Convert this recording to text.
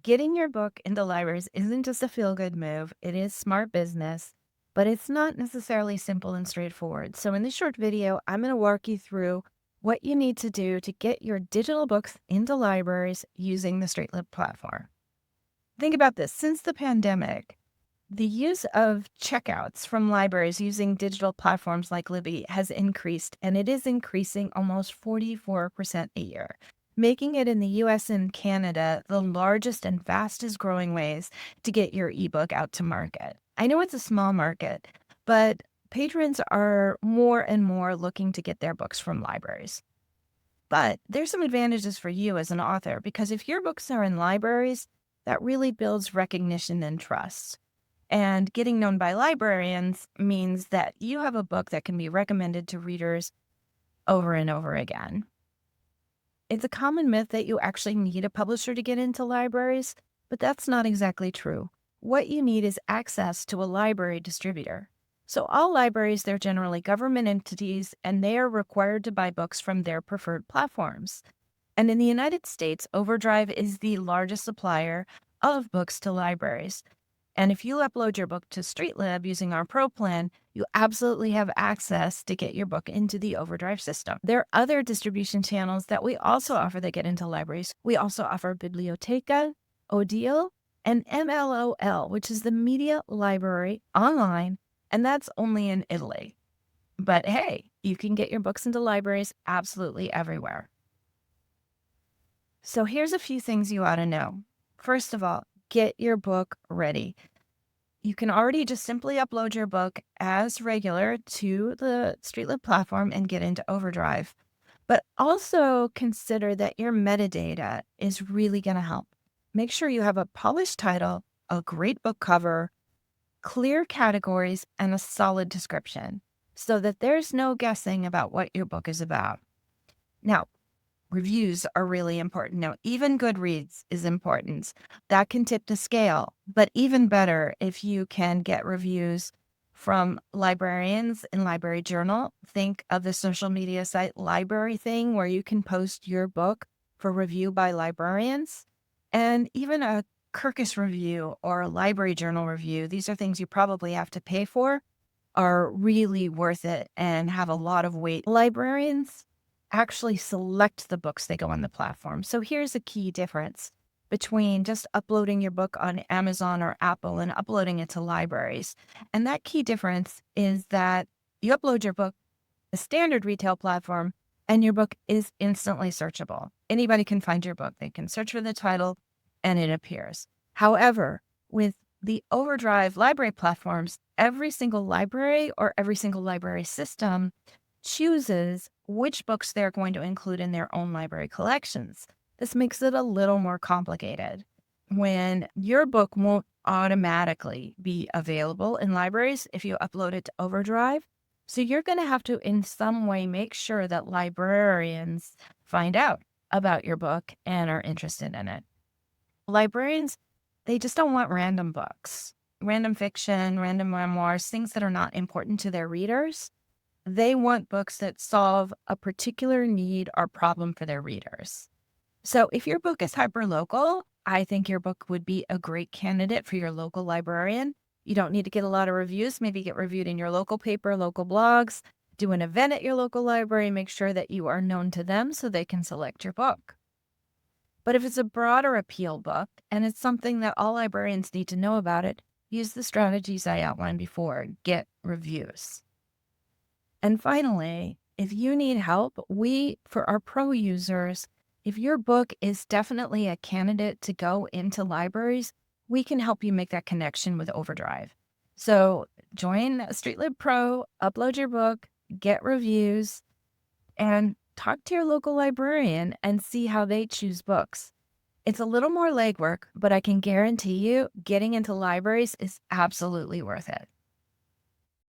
Getting your book into libraries isn't just a feel-good move, it is smart business, but it's not necessarily simple and straightforward. So in this short video, I'm going to walk you through what you need to do to get your digital books into libraries using the StreetLib platform. Think about this. Since the pandemic, the use of checkouts from libraries using digital platforms like Libby has increased, and it is increasing almost 44% a year, making it in the US and Canada the largest and fastest growing ways to get your ebook out to market. I know it's a small market, but patrons are more and more looking to get their books from libraries. But there's some advantages for you as an author because if your books are in libraries, that really builds recognition and trust. And getting known by librarians means that you have a book that can be recommended to readers over and over again. It's a common myth that you actually need a publisher to get into libraries, but that's not exactly true. What you need is access to a library distributor. So all libraries, they're generally government entities, and they are required to buy books from their preferred platforms. And in the United States, OverDrive is the largest supplier of books to libraries. And if you upload your book to StreetLib using our Pro Plan, you absolutely have access to get your book into the OverDrive system. There are other distribution channels that we also offer that get into libraries. We also offer Biblioteca, Odile, and MLOL, which is the Media Library online, and that's only in Italy. But hey, you can get your books into libraries absolutely everywhere. So here's a few things you ought to know. First of all, get your book ready. You can already just simply upload your book as regular to the StreetLib platform and get into OverDrive. But also consider that your metadata is really going to help. Make sure you have a polished title, a great book cover, clear categories, and a solid description so that there's no guessing about what your book is about. Now, reviews are really important. Now, even Goodreads is important. That can tip the scale, but even better if you can get reviews from librarians in Library Journal. Think of the social media site Library Thing, where you can post your book for review by librarians, and even a Kirkus review or a Library Journal review. These are things you probably have to pay for, are really worth it and have a lot of weight. Librarians actually select the books they go on the platform. So here's a key difference between just uploading your book on Amazon or Apple and uploading it to libraries. And that key difference is that you upload your book, a standard retail platform, and your book is instantly searchable. Anybody can find your book. They can search for the title and it appears. However, with the OverDrive library platforms, every single library or every single library system chooses which books they're going to include in their own library collections. This makes it a little more complicated. When your book won't automatically be available in libraries if you upload it to OverDrive, so you're going to have to in some way make sure that librarians find out about your book and are interested in it. Librarians, they just don't want random books, random fiction, random memoirs, things that are not important to their readers. They want books that solve a particular need or problem for their readers. So if your book is hyperlocal, I think your book would be a great candidate for your local librarian. You don't need to get a lot of reviews. Maybe get reviewed in your local paper, local blogs, do an event at your local library, make sure that you are known to them so they can select your book. But if it's a broader appeal book and it's something that all librarians need to know about it, use the strategies I outlined before. Get reviews. And finally, if you need help, for our pro users, if your book is definitely a candidate to go into libraries, we can help you make that connection with OverDrive. So join StreetLib Pro, upload your book, get reviews, and talk to your local librarian and see how they choose books. It's a little more legwork, but I can guarantee you getting into libraries is absolutely worth it.